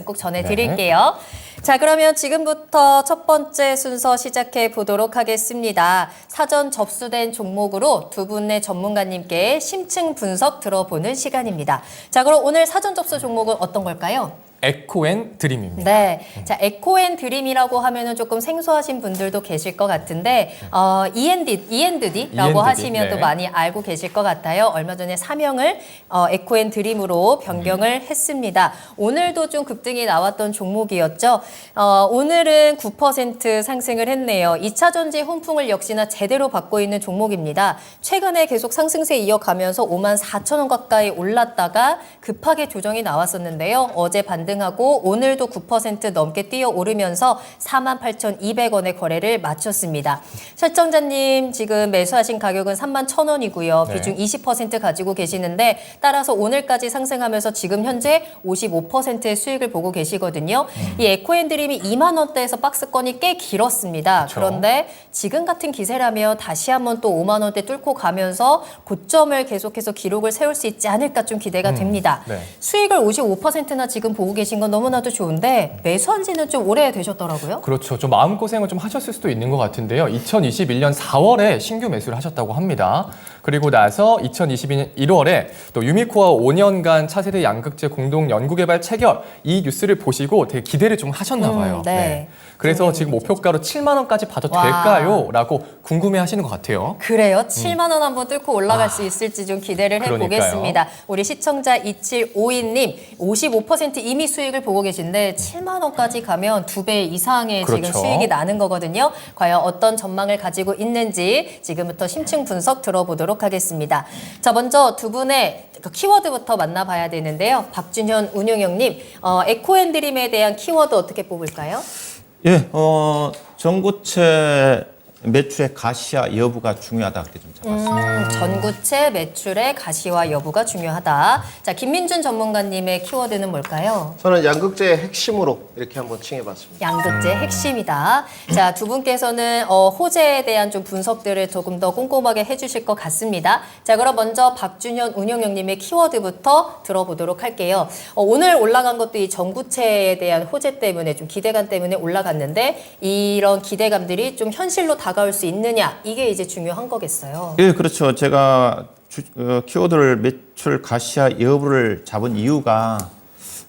꼭 전해드릴게요. 자, 그러면 지금부터 첫 번째 순서 시작해 보도록 하겠습니다. 사전 접수된 종목으로 두 분의 전문가님께 심층 분석 들어보는 시간입니다. 자, 그럼 오늘 사전 접수 종목은 어떤 걸까요? 에코앤드림입니다. 네, 자 에코앤드림이라고 하면은 조금 생소하신 분들도 계실 것 같은데 E&D라고 하시면 네. 또 많이 알고 계실 것 같아요. 얼마 전에 사명을 에코앤드림으로 변경을 했습니다. 오늘도 좀 급등이 나왔던 종목이었죠. 오늘은 9% 상승을 했네요. 2차 전지 훈풍을 역시나 제대로 받고 있는 종목입니다. 최근에 계속 상승세 이어가면서 54,000원 가까이 올랐다가 급하게 조정이 나왔었는데요. 어제 반등하고 오늘도 9% 넘게 뛰어오르면서 48,200원의 거래를 마쳤습니다. 설정자님 지금 매수하신 가격은 31,000원이고요. 비중 20% 가지고 계시는데 따라서 오늘까지 상승하면서 지금 현재 55%의 수익을 보고 계시거든요. 이 에코앤드림이 2만 원대에서 박스권이 꽤 길었습니다. 그렇죠. 그런데 지금 같은 기세라면 다시 한번 또 5만 원대 뚫고 가면서 고점을 계속해서 기록을 세울 수 있지 않을까 좀 기대가 됩니다. 네. 수익을 55%나 지금 보고 계신 건 너무나도 좋은데 매수한 지는 좀 오래 되셨더라고요. 그렇죠. 좀 마음고생을 좀 하셨을 수도 있는 것 같은데요. 2021년 4월에 신규 매수를 하셨다고 합니다. 그리고 나서 2022년 1월에 또 유미코와 5년간 차세대 양극재 공동 연구개발 체결 이 뉴스를 보시고 되게 기대를 좀 하셨나 봐요. 네. 그래서 지금 목표가로 7만 원까지 봐도 와. 될까요? 라고 궁금해 하시는 것 같아요. 그래요? 7만 원 한번 뚫고 올라갈 수 있을지 좀 기대를 그러니까요. 해보겠습니다. 우리 시청자 2752님 55% 이미 수익을 보고 계신데 7만 원까지 가면 2배 이상의 지금 그렇죠. 수익이 나는 거거든요. 과연 어떤 전망을 가지고 있는지 지금부터 심층 분석 들어보도록 하겠습니다. 자, 먼저 두 분의 키워드부터 만나봐야 되는데요. 박준현 운용형님, 에코앤드림에 대한 키워드 어떻게 뽑을까요? 예, 전고체 매출의 가시화 여부가 중요하다 그렇게 좀 잡았습니다. 전구체 매출의 가시화 여부가 중요하다. 자, 김민준 전문가님의 키워드는 뭘까요? 저는 양극재의 핵심으로 이렇게 한번 칭해봤습니다. 양극재 핵심이다. 자, 두 분께서는 호재에 대한 좀 분석들을 조금 더 꼼꼼하게 해주실 것 같습니다. 자, 그럼 먼저 박준현 운영형님의 키워드부터 들어보도록 할게요. 오늘 올라간 것도 이 전구체에 대한 호재 때문에 좀 기대감 때문에 올라갔는데 이런 기대감들이 좀 현실로 다가올 수 있느냐 이게 이제 중요한 거겠어요. 예, 그렇죠. 제가 키워드를 매출 가시화 여부를 잡은 이유가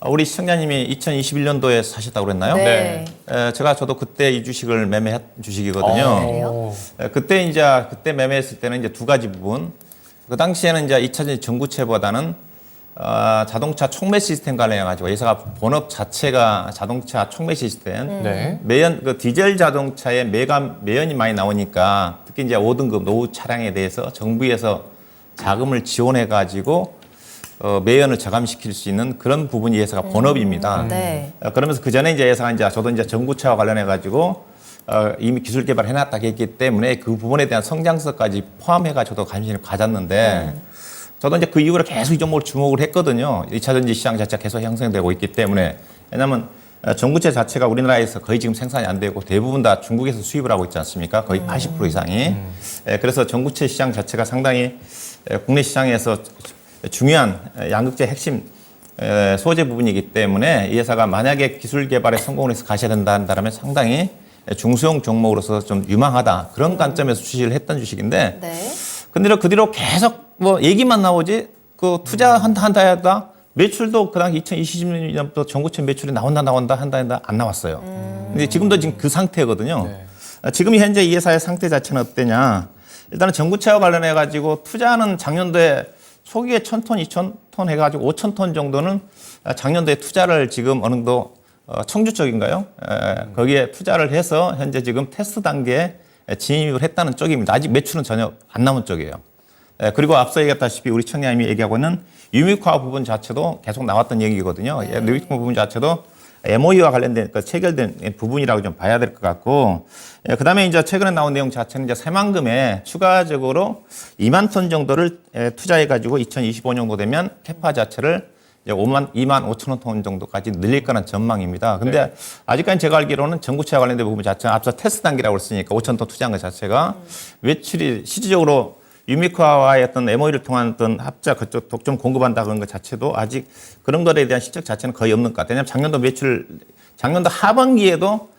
우리 시청자님이 2021년도에 사셨다고 그랬나요? 네. 저도 그때 이 주식을 매매한 주식이거든요. 그래요? 그때 매매했을 때는 이제 두 가지 부분. 그 당시에는 이제 2차전지 전구체보다는 자동차 촉매 시스템 관련해 가지고 회사가 본업 자체가 자동차 촉매 시스템. 네. 매연 디젤 자동차에 매연이 많이 나오니까 특히 이제 5등급 노후 차량에 대해서 정부에서 자금을 지원해 가지고 매연을 저감시킬 수 있는 그런 부분이 회사가 본업입니다. 네. 그러면서 그 전에 이제 회사가 저도 이제 전구체와 관련해 가지고 이미 기술 개발해 놨다고 했기 때문에 그 부분에 대한 성장성까지 포함해 가지고도 관심을 가졌는데 저도 이제 그 이후로 계속 이 종목을 주목을 했거든요. 2차 전지 시장 자체가 계속 형성되고 있기 때문에. 왜냐하면 전구체 자체가 우리나라에서 거의 지금 생산이 안 되고 대부분 다 중국에서 수입을 하고 있지 않습니까? 거의 80% 이상이. 그래서 전구체 시장 자체가 상당히 국내 시장에서 중요한 양극재 핵심 소재 부분이기 때문에 이 회사가 만약에 기술 개발에 성공을 해서 가셔야 된다 한다면 상당히 중소형 종목으로서 좀 유망하다. 그런 관점에서 주식을 했던 주식인데 네. 근데 그 뒤로 계속 뭐 얘기만 나오지 그 투자한다 하다 매출도 그 당시 2020년부터 전고체 매출이 나온다 한다 안 나왔어요. 근데 지금도 지금 그 상태거든요. 지금 현재 이 회사의 상태 자체는 어떠냐? 일단은 전고체와 관련해 가지고 투자는 작년도에 초기에 1,000톤, 2,000톤 해가지고 5,000톤 정도는 작년도에 투자를 지금 어느 정도 청주 쪽인가요? 거기에 투자를 해서 현재 지금 테스트 단계에 진입을 했다는 쪽입니다. 아직 매출은 전혀 안 나온 쪽이에요. 그리고 앞서 얘기했다시피 우리 청량님이 얘기하고 있는 유미코아 부분 자체도 계속 나왔던 얘기거든요. 유미코아 부분 자체도 MOE와 관련된 체결된 부분이라고 좀 봐야 될 것 같고, 그 다음에 이제 최근에 나온 내용 자체는 이제 새만금에 추가적으로 2만 톤 정도를 투자해가지고 2025년도 되면 캐파 자체를 이제 2만 5천 톤 정도까지 늘릴 거라는 전망입니다. 근데 아직까지 제가 알기로는 전구체와 관련된 부분 자체는 앞서 테스트 단계라고 했으니까 5천 톤 투자한 것 자체가 매출이 실질적으로 유미카와의 어떤 MOU를 통한 어떤 합작 그쪽 독점 공급한다 그런 것 자체도 아직 그런 것에 대한 실적 자체는 거의 없는 것 같아요. 왜냐하면 작년도 하반기에도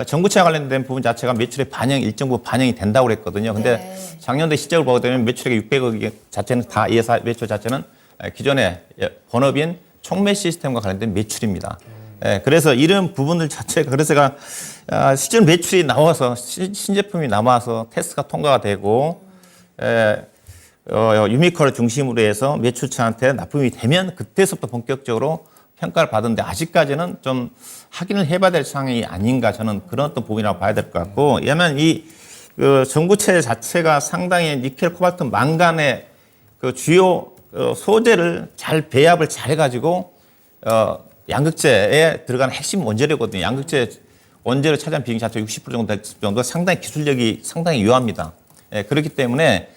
전구체와 관련된 부분 자체가 매출의 일정 부분 반영이 된다고 그랬거든요. 근데 네. 작년도 실적을 보게 되면 매출액이 600억 자체는 다 예사 매출 자체는 기존의 본업인 촉매 시스템과 관련된 매출입니다. 그래서 이런 부분들 자체가 그래서 제가 실전 매출이 나와서 신제품이 남아서 테스트가 통과가 되고 유미컬을 중심으로 해서 매출처한테 납품이 되면 그때서부터 본격적으로 평가를 받은데 아직까지는 좀 확인을 해봐야 될 상황이 아닌가 저는 그런 어떤 부분이라고 봐야 될 것 같고 왜냐하면 이 전구체 자체가 상당히 니켈, 코발트, 망간의 그 주요 소재를 잘 배합을 잘 해가지고 양극재에 들어가는 핵심 원재료거든요. 양극재 원재료 차지하는 비중 자체 60% 정도 될 정도 상당히 기술력이 상당히 유효합니다. 그렇기 때문에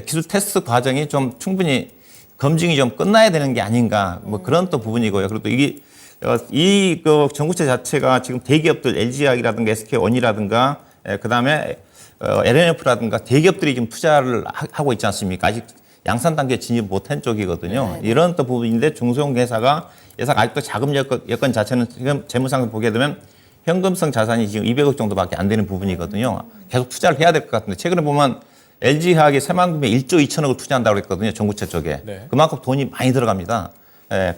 기술 테스트 과정이 좀 충분히 검증이 좀 끝나야 되는 게 아닌가 뭐 그런 또 부분이고요. 그리고 또 이게 그 전구체 자체가 지금 대기업들 LG화학이라든가 SK온이라든가 그다음에 LNF라든가 대기업들이 지금 투자를 하고 있지 않습니까? 아직 양산 단계에 진입 못한 쪽이거든요. 네. 이런 또 부분인데 중소형 회사가 아직도 자금 여건 자체는 지금 재무상을 보게 되면 현금성 자산이 지금 200억 정도밖에 안 되는 부분이거든요. 계속 투자를 해야 될 것 같은데 최근에 보면 LG화학이 새만금에 1조 2천억을 투자한다고 그랬거든요. 전구체 쪽에. 네. 그만큼 돈이 많이 들어갑니다.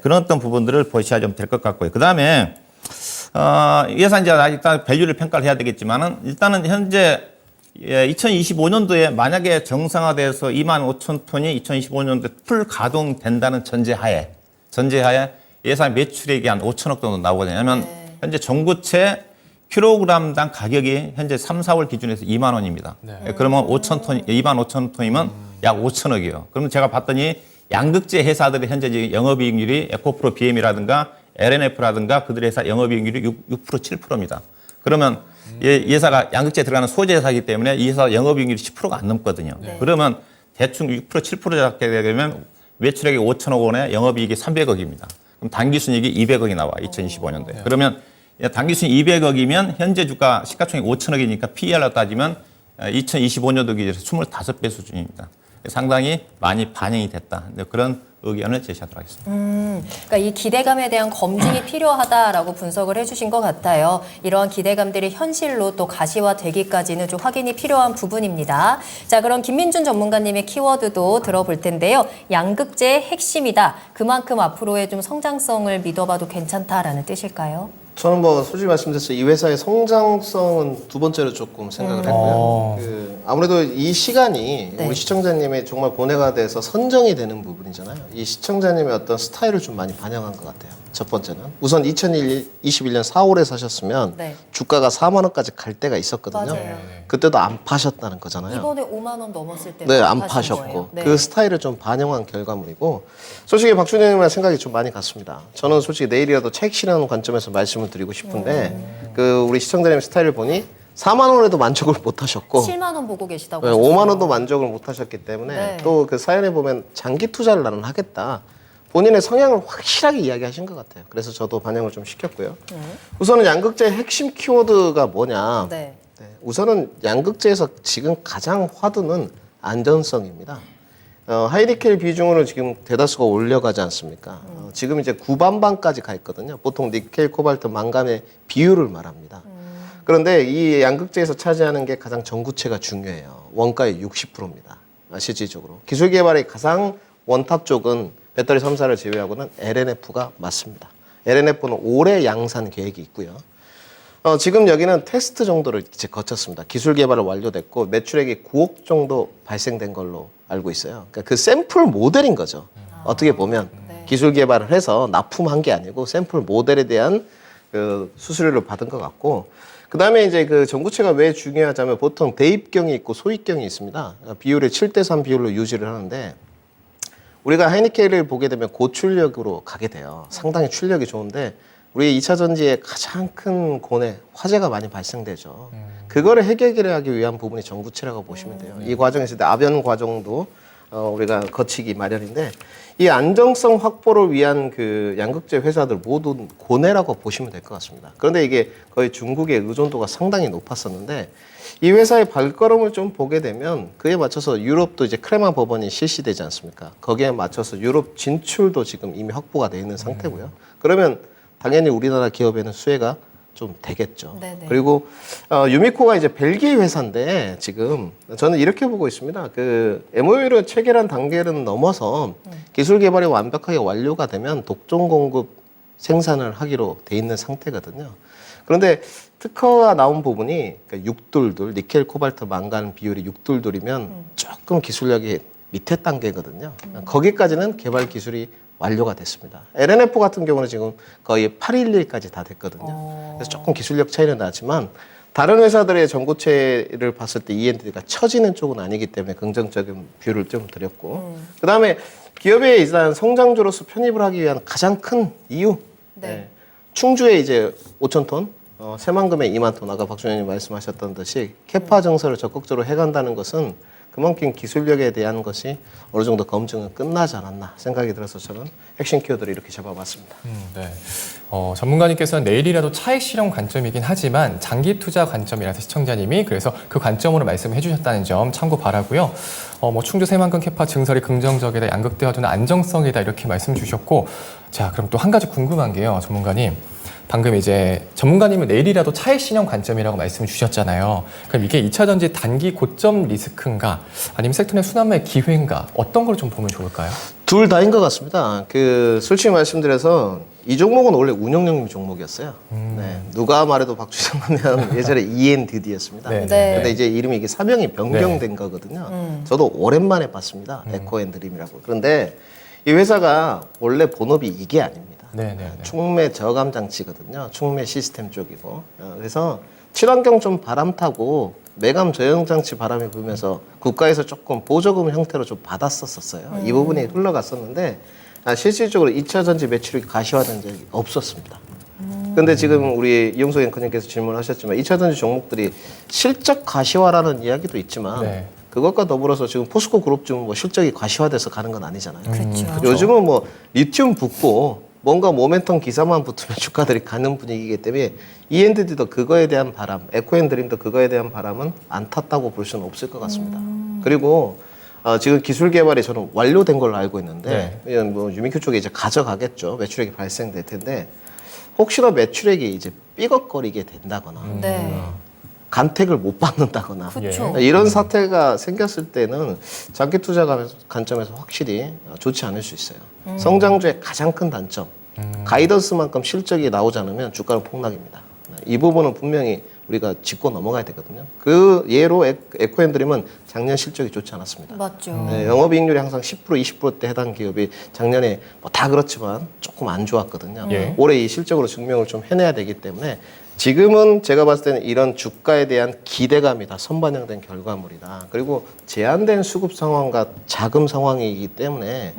그런 어떤 부분들을 보셔야 좀 될 것 같고요. 그다음에 예산자 일단 밸류를 평가를 해야 되겠지만은 일단은 현재 2025년도에 만약에 정상화돼서 25,000톤이 2025년도에 풀 가동된다는 전제하에 예산 매출액이 한 5천억 정도 나오거든요. 왜냐하면 현재 전구체 킬로그램당 가격이 현재 3, 4월 기준에서 2만 원입니다. 그러면 25,000톤이면 약 5천억이에요. 그러면 제가 봤더니 양극재 회사들의 현재 지금 영업이익률이 에코프로 BM이라든가 LNF라든가 그들의 회사 영업이익률이 6%, 7%입니다. 그러면 예사가 양극재에 들어가는 소재 회사이기 때문에 이 회사 영업이익률이 10%가 안 넘거든요. 그러면 대충 6%, 7% 잡게 되면 매출액이 5천억 원에 영업이익이 300억입니다. 그럼 당기순이익이 200억이 나와 2025년도에. 그러면 당기순이익 200억이면 현재 주가 시가총액 5천억이니까 PER로 따지면 2025년도 기준에서 25배 수준입니다. 상당히 많이 반영이 됐다. 그런 의견을 제시하도록 하겠습니다. 그러니까 이 기대감에 대한 검증이 필요하다라고 분석을 해주신 것 같아요. 이러한 기대감들이 현실로 또 가시화되기까지는 좀 확인이 필요한 부분입니다. 자, 그럼 김민준 전문가님의 키워드도 들어볼 텐데요. 양극재의 핵심이다. 그만큼 앞으로의 좀 성장성을 믿어봐도 괜찮다라는 뜻일까요? 저는 뭐 솔직히 말씀드려서 이 회사의 성장성은 두 번째로 조금 생각을 했고요. 아무래도 이 시간이 네. 우리 시청자님의 정말 고뇌가 돼서 선정이 되는 부분이잖아요. 이 시청자님의 어떤 스타일을 좀 많이 반영한 것 같아요. 첫 번째는 우선 2021년 4월에 사셨으면 네. 주가가 4만 원까지 갈 때가 있었거든요. 맞아요. 그때도 안 파셨다는 거잖아요. 이번에 5만 원 넘었을 때 네, 안 파셨고 네. 그 스타일을 좀 반영한 결과물이고 솔직히 박준영님과 생각이 좀 많이 같습니다. 저는 솔직히 내일이라도 책 실하는 관점에서 말씀을 드리고 싶은데 그 우리 시청자님 스타일을 보니 4만 원에도 만족을 못 하셨고 7만 원 보고 계시다고 네, 하셨어요. 5만 원도 만족을 못 하셨기 때문에 네. 또 그 사연에 보면 장기 투자를 나는 하겠다. 본인의 성향을 확실하게 이야기하신 것 같아요. 그래서 저도 반영을 좀 시켰고요. 우선은 양극재의 핵심 키워드가 뭐냐. 네. 네, 우선은 양극재에서 지금 가장 화두는 안전성입니다. 하이니켈 비중으로 지금 대다수가 올려가지 않습니까? 지금 이제 9반방까지 가 있거든요. 보통 니켈, 코발트, 망간의 비율을 말합니다. 그런데 이 양극재에서 차지하는 게 가장 전구체가 중요해요. 원가의 60%입니다. 실질적으로. 기술 개발의 가장 원탑 쪽은 배터리 3사를 제외하고는 LNF가 맞습니다. LNF는 올해 양산 계획이 있고요. 지금 여기는 테스트 정도를 이제 거쳤습니다. 기술 개발을 완료됐고 매출액이 9억 정도 발생된 걸로 알고 있어요. 그러니까 그 샘플 모델인 거죠. 어떻게 보면 네. 기술 개발을 해서 납품한 게 아니고 샘플 모델에 대한 그 수수료를 받은 것 같고 그 다음에 이제 그 전구체가 왜 중요하자면 보통 대입경이 있고 소입경이 있습니다. 비율을 7대3 비율로 유지를 하는데 우리가 하이니켈을 보게 되면 고출력으로 가게 돼요. 상당히 출력이 좋은데 우리 2차 전지의 가장 큰 고뇌, 화재가 많이 발생되죠. 그거를 해결하기 위한 부분이 전구체라고 보시면 돼요. 이 과정에서 아변 과정도 우리가 거치기 마련인데 이 안정성 확보를 위한 그 양극재 회사들 모두 고뇌라고 보시면 될 것 같습니다. 그런데 이게 거의 중국의 의존도가 상당히 높았었는데 이 회사의 발걸음을 좀 보게 되면 그에 맞춰서 유럽도 이제 크레마 법원이 실시되지 않습니까? 거기에 맞춰서 유럽 진출도 지금 이미 확보가 되어 있는 상태고요. 그러면 당연히 우리나라 기업에는 수혜가 좀 되겠죠. 네네. 그리고 유미코가 이제 벨기에 회사인데 지금 저는 이렇게 보고 있습니다. 그 MOU를 체결한 단계를 넘어서 기술 개발이 완벽하게 완료가 되면 독점 공급 생산을 하기로 돼 있는 상태거든요. 그런데 특허가 나온 부분이 그러니까 6돌돌, 니켈, 코발트, 망간 비율이 6돌돌이면 조금 기술력이 밑에 단계거든요. 거기까지는 개발 기술이 완료가 됐습니다. LNF 같은 경우는 지금 거의 811까지 다 됐거든요. 그래서 조금 기술력 차이는 나지만 다른 회사들의 전고체를 봤을 때 END가 처지는 쪽은 아니기 때문에 긍정적인 뷰를 좀 드렸고 그다음에 기업의 일단 성장주로서 편입을 하기 위한 가장 큰 이유 네. 충주에 이제 5,000톤 새만금에 2만 톤 아까 박준현님 말씀하셨던 듯이 캐파 증설을 적극적으로 해간다는 것은 그만큼 기술력에 대한 것이 어느 정도 검증은 끝나지 않았나 생각이 들어서 저는 핵심 키워드를 이렇게 잡아봤습니다. 네. 전문가님께서는 내일이라도 차익 실현 관점이긴 하지만 장기 투자 관점이라서 시청자님이 그래서 그 관점으로 말씀해 주셨다는 점 참고 바라고요. 충주 새만금 캐파 증설이 긍정적이다, 양극대화도는 안정성이다 이렇게 말씀 주셨고 자 그럼 또 한 가지 궁금한 게요, 전문가님. 방금 이제 전문가님은 내일이라도 차익 실현 관점이라고 말씀을 주셨잖아요. 그럼 이게 2차 전지 단기 고점 리스크인가 아니면 섹터 내 순환매의 기회인가 어떤 걸 좀 보면 좋을까요? 둘 다인 것 같습니다. 솔직히 말씀드려서 이 종목은 원래 운영용 종목이었어요. 네. 누가 말해도 박주성하면 예전에 ENDD였습니다. 네. 네. 근데 이제 이름이 이게 사명이 변경된 거거든요. 저도 오랜만에 봤습니다. 에코앤드림이라고. 그런데 이 회사가 원래 본업이 이게 아닙니다. 네네네. 충매 저감 장치거든요. 충매 시스템 쪽이고. 그래서 친환경 좀 바람 타고 매감 저형 장치 바람이 불면서 국가에서 조금 보조금 형태로 좀 받았었어요. 이 부분이 흘러갔었는데 실질적으로 2차 전지 매출이 가시화된 적이 없었습니다. 근데 지금 우리 이용석 앵커님께서 질문하셨지만 2차 전지 종목들이 실적 가시화라는 이야기도 있지만 네. 그것과 더불어서 지금 포스코 그룹 좀 뭐 실적이 가시화돼서 가는 건 아니잖아요. 그렇죠. 요즘은 뭐 리튬 붙고 뭔가 모멘텀 기사만 붙으면 주가들이 가는 분위기이기 때문에 ENDD도 그거에 대한 바람, 에코앤드림도 그거에 대한 바람은 안 탔다고 볼 수는 없을 것 같습니다. 그리고 지금 기술 개발이 저는 완료된 걸로 알고 있는데 뭐 유미큐 쪽에 이제 가져가겠죠. 매출액이 발생될 텐데 혹시나 매출액이 이제 삐걱거리게 된다거나 네. 간택을 못 받는다거나 그렇죠. 이런 사태가 생겼을 때는 장기 투자 관점에서 확실히 좋지 않을 수 있어요. 성장주의 가장 큰 단점, 가이던스만큼 실적이 나오지 않으면 주가는 폭락입니다. 이 부분은 분명히 우리가 짚고 넘어가야 되거든요. 그 예로 에코앤드림은 작년 실적이 좋지 않았습니다. 맞죠. 네, 영업이익률이 항상 10% 20%대 해당 기업이 작년에 뭐 다 그렇지만 조금 안 좋았거든요. 예. 올해 이 실적으로 증명을 좀 해내야 되기 때문에 지금은 제가 봤을 때는 이런 주가에 대한 기대감이 다 선반영된 결과물이다. 그리고 제한된 수급 상황과 자금 상황이기 때문에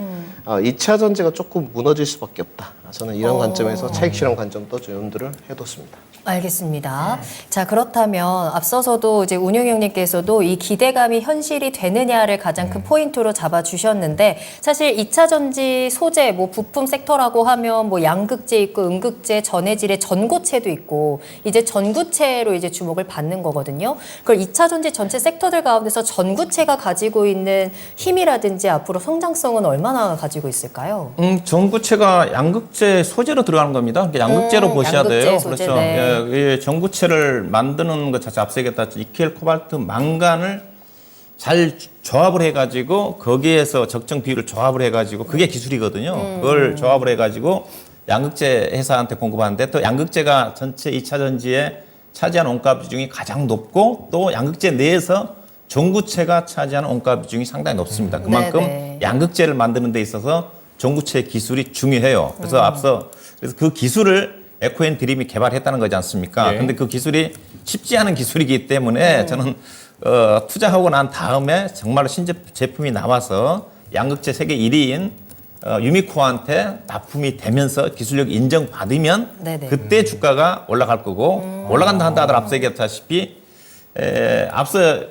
2차 전지가 조금 무너질 수밖에 없다. 저는 이런 관점에서 차익 실현 관점도 좀 염두를 해뒀습니다. 알겠습니다. 자, 그렇다면 앞서서도 이제 운영형님께서도 이 기대감이 현실이 되느냐를 가장 큰 포인트로 잡아주셨는데 사실 2차 전지 소재, 뭐 부품 섹터라고 하면 뭐 양극재 있고 음극재, 전해질의 전고체도 있고 이제 전구체로 이제 주목을 받는 거거든요. 그걸 2차 전지 전체 섹터들 가운데서 전구체가 가지고 있는 힘이라든지 앞으로 성장성은 얼마나 가지고 있을까요? 전구체가 양극재 소재로 들어가는 겁니다. 그러니까 양극재로 보셔야 양극재 돼요. 소재, 그렇죠. 네. 예, 전구체를 만드는 것 자체 앞서 얘기했다. 니켈, 코발트, 망간을 잘 조합을 해가지고 거기에서 적정 비율을 조합을 해가지고 그게 기술이거든요. 그걸 조합을 해가지고 양극재 회사한테 공급하는데 또 양극재가 전체 2차 전지에 차지하는 원가 비중이 가장 높고 또 양극재 내에서 전구체가 차지하는 원가 비중이 상당히 높습니다. 그만큼 네네. 양극재를 만드는 데 있어서 전구체 기술이 중요해요. 그래서 그래서 그 기술을 에코앤드림이 개발했다는 거지 않습니까? 예. 근데 그 기술이 쉽지 않은 기술이기 때문에 저는 투자하고 난 다음에 정말 신제품이 나와서 양극재 세계 1위인 유미코한테 납품이 되면서 기술력 인정받으면 네네. 그때 주가가 올라갈 거고 올라간다 한다 하더라도 앞서 얘기했다시피 앞서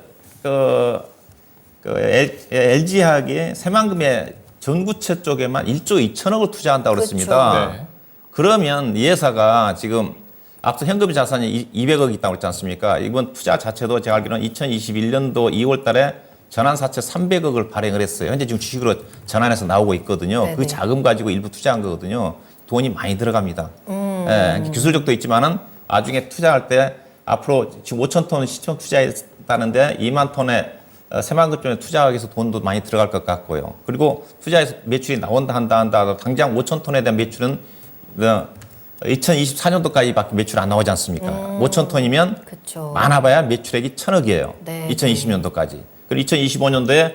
LG화학의 새만금에 전구체 쪽에만 1조 2천억을 투자한다고 그랬습니다. 그렇죠. 네. 그러면 이 회사가 지금 앞서 현금 자산이 200억이 있다고 그랬지 않습니까? 이번 투자 자체도 제가 알기로는 2021년도 2월 달에 전환사채 300억을 발행을 했어요. 현재 지금 주식으로 전환해서 나오고 있거든요. 네네. 그 자금 가지고 일부 투자한 거거든요. 돈이 많이 들어갑니다. 예, 기술적도 있지만은 나중에 투자할 때 앞으로 지금 5천 톤 시총 투자했다는데 2만 톤에 새만금 전에 투자하기 위해서 돈도 많이 들어갈 것 같고요. 그리고 투자해서 매출이 나온다 한다 당장 5천 톤에 대한 매출은 2024년도까지밖에 매출 안 나오지 않습니까? 5천 톤이면 그쵸. 많아봐야 매출액이 1,000억이에요. 네. 2020년도까지. 그리고 2025년도에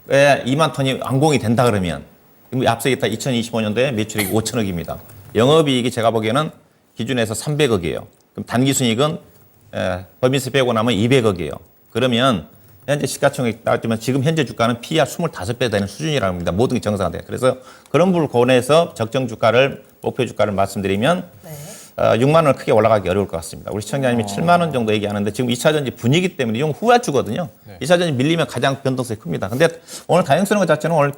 2만 톤이 완공이 된다 그러면 앞서 얘기했다 2025년도에 매출액이 5천억입니다. 영업이익이 제가 보기에는 기준에서 300억이에요. 그럼 단기순이익은 법인세 빼고 나면 200억이에요. 그러면 현재 시가총액 따지면 지금 현재 주가는 PER 25배 되는 수준이라고 합니다. 모든 게 정상화돼요. 그래서 그런 부분을 고려해서 적정 주가를 목표 주가를 말씀드리면 네. 6만 원을 크게 올라가기 어려울 것 같습니다. 우리 시청자님이 7만 원 정도 얘기하는데 지금 2차전지 분위기 때문에 이건 후발주거든요. 2차전지 밀리면 가장 변동성이 큽니다. 근데 오늘 다행스러운 것 자체는 오늘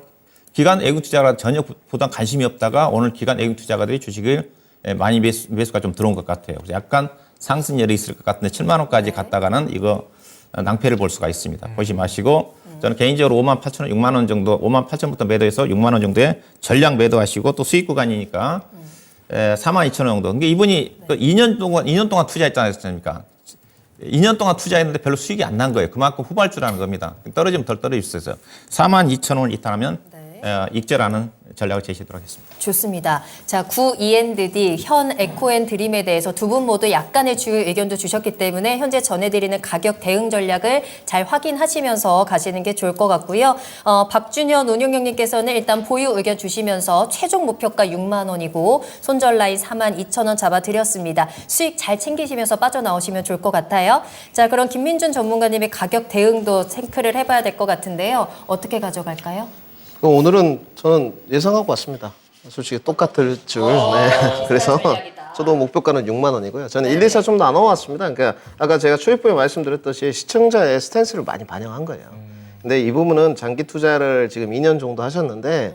기관 외국 투자가 전혀 보다 관심이 없다가 오늘 기관 외국 투자가들이 주식을 많이 매수가 좀 들어온 것 같아요. 그래서 약간 상승열이 있을 것 같은데 7만 원까지 갔다가는 이거 낭패를 볼 수가 있습니다. 보시 마시고 저는 개인적으로 5만 8천 원, 6만 원 정도, 5만 8천부터 매도해서 6만 원 정도의 전량 매도하시고 또 수익 구간이니까 4만 2천 원 정도. 그러니까 이분이 그 2년 동안 투자했지 않습니까? 2년 동안 투자했는데 별로 수익이 안 난 거예요. 그만큼 후발주라는 겁니다. 떨어지면 덜 떨어질 수 있어요. 4만 2천 원을 이탈하면 익절하는 전략을 제시하도록 하겠습니다. 좋습니다. 자, 구 E&D, 현 에코앤 드림에 대해서 두 분 모두 약간의 주요 의견도 주셨기 때문에 현재 전해드리는 가격 대응 전략을 잘 확인하시면서 가시는 게 좋을 것 같고요. 박준현 운용형님께서는 일단 보유 의견 주시면서 최종 목표가 6만 원이고 손절 라인 4만 2천 원 잡아드렸습니다. 수익 잘 챙기시면서 빠져나오시면 좋을 것 같아요. 자, 그럼 김민준 전문가님의 가격 대응도 체크를 해봐야 될 것 같은데요. 어떻게 가져갈까요? 오늘은 저는 예상하고 왔습니다. 솔직히 똑같을 줄. 네. 그래서 저도 목표가는 6만 원이고요. 저는 1, 2, 4 좀 나눠왔습니다. 그러니까 아까 제가 초입부에 말씀드렸듯이 시청자의 스탠스를 많이 반영한 거예요. 근데 이 부분은 장기 투자를 지금 2년 정도 하셨는데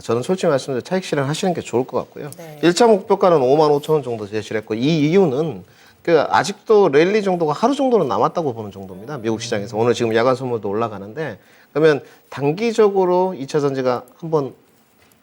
저는 솔직히 말씀드려 차익 실현하시는 게 좋을 것 같고요. 네. 1차 목표가는 5만 5천 원 정도 제시를 했고 이 이유는 아직도 랠리 정도가 하루 정도는 남았다고 보는 정도입니다. 미국 시장에서. 오늘 지금 야간 선물도 올라가는데 그러면 단기적으로 2차 전지가 한번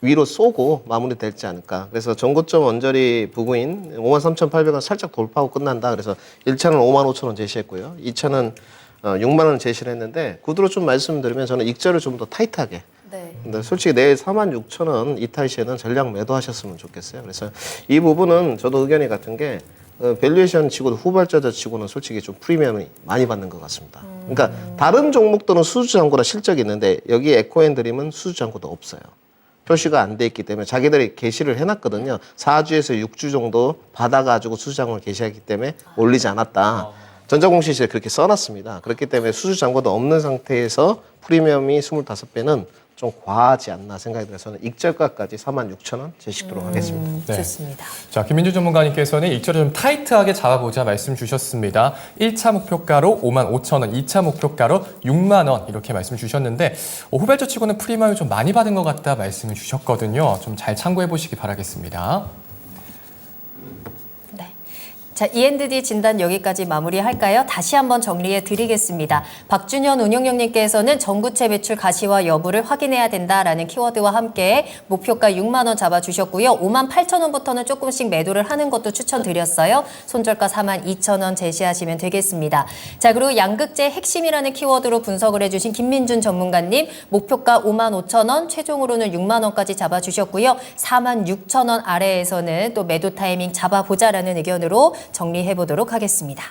위로 쏘고 마무리될지 않을까. 그래서 전고점 언저리 부근인 53,800원 살짝 돌파하고 끝난다. 그래서 1차는 5만 5천 원 제시했고요. 2차는 6만 원 제시를 했는데 구두로 좀 말씀드리면 저는 익절을 좀 더 타이트하게. 네. 근데 솔직히 내일 4만 6천 원 이탈 시에는 전량 매도하셨으면 좋겠어요. 그래서 이 부분은 저도 의견이 같은 게 밸류에이션 치고도 후발자들 치고는 솔직히 좀 프리미엄이 많이 받는 것 같습니다. 그러니까 다른 종목들은 수주잔고나 실적이 있는데 여기 에코앤드림은 수주잔고도 없어요. 표시가 안 돼 있기 때문에 자기들이 게시를 해놨거든요. 4주에서 6주 정도 받아가지고 수주잔고를 게시하기 때문에 올리지 않았다. 전자공시실에 그렇게 써놨습니다. 그렇기 때문에 수주잔고도 없는 상태에서 프리미엄이 25배는 좀 과하지 않나 생각이 들어서 저는 익절가까지 46,000원 제시도록 하겠습니다. 네. 좋습니다. 자, 김민주 전문가님께서는 익절을 좀 타이트하게 잡아보자 말씀 주셨습니다. 1차 목표가로 5만 5천 원, 2차 목표가로 6만 원 이렇게 말씀 주셨는데 후발주 치고는 프리미엄을 좀 많이 받은 것 같다 말씀을 주셨거든요. 좀 잘 참고해 보시기 바라겠습니다. 자, E&D 진단 여기까지 마무리할까요? 다시 한번 정리해 드리겠습니다. 박준현 운용형님께서는 전구체 매출 가시화 여부를 확인해야 된다라는 키워드와 함께 목표가 6만 원 잡아주셨고요. 5만 8천 원부터는 조금씩 매도를 하는 것도 추천드렸어요. 손절가 4만 2천 원 제시하시면 되겠습니다. 자, 그리고 양극재 핵심이라는 키워드로 분석을 해주신 김민준 전문가님 목표가 5만 5천 원, 최종으로는 6만 원까지 잡아주셨고요. 4만 6천 원 아래에서는 또 매도 타이밍 잡아보자라는 의견으로 정리해 보도록 하겠습니다.